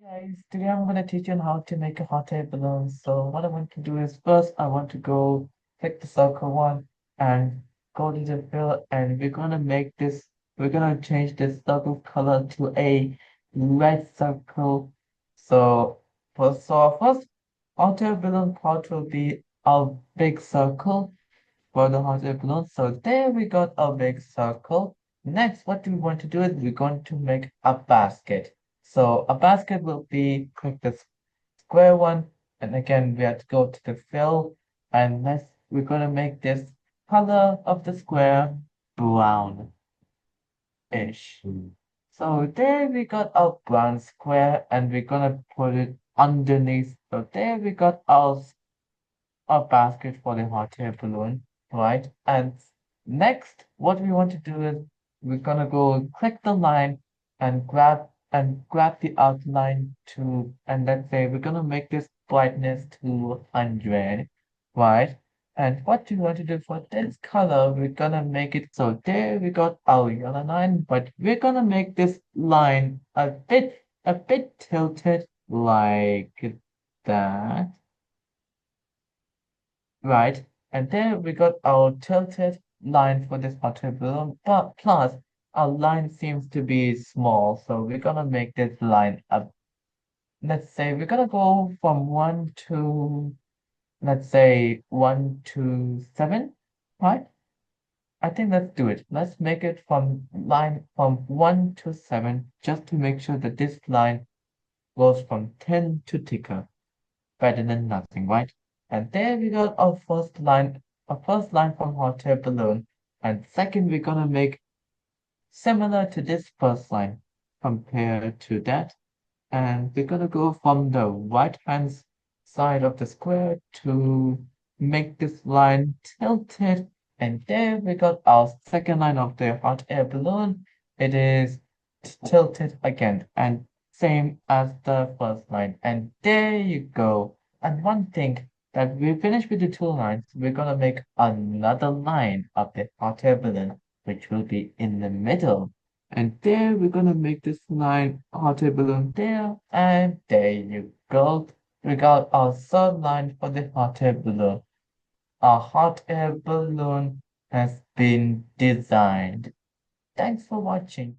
Guys, today I'm going to teach you on how to make a hot air balloon. So what I want to do is first I want to go click the circle one and go to the fill and we're going to change this circle color to a red circle. So our first hot air balloon part will be a big circle for the hot air balloon. So there we got a big circle. Next, what we want to do is we're going to make a basket. So a basket will be click the square one, and again we have to go to the fill, and we're gonna make this color of the square brownish. So there we got our brown square, and we're gonna put it underneath. So there we got our basket for the hot air balloon, right? And next, what we want to do is we're gonna go click the line and grab the outline to, and let's say we're gonna make this brightness to 100, right? And what we want to do for this color, we're gonna make it so there we got our yellow line, but we're gonna make this line a bit tilted like that. Right, and then we got our tilted line for this outer balloon, but plus our line seems to be small, so we're gonna make this line up. Let's say we're gonna go from 1 to, let's say 1 to 7, right? I think let's do it. Let's make it from 1 to 7, just to make sure that this line goes from 10 to thicker, better than nothing, right? And there we got our first line from hot air balloon. And second, we're gonna make similar to this first line compared to that. And we're gonna go from the right hand side of the square to make this line tilted. And there we got our second line of the hot air balloon. It is tilted again and same as the first line. And there you go. And one thing that we finished with the two lines, we're gonna make another line of the hot air balloon, which will be in the middle. And there we're gonna make this line hot air balloon there, and there you go. We got our third line for the hot air balloon. Our hot air balloon has been designed. Thanks for watching.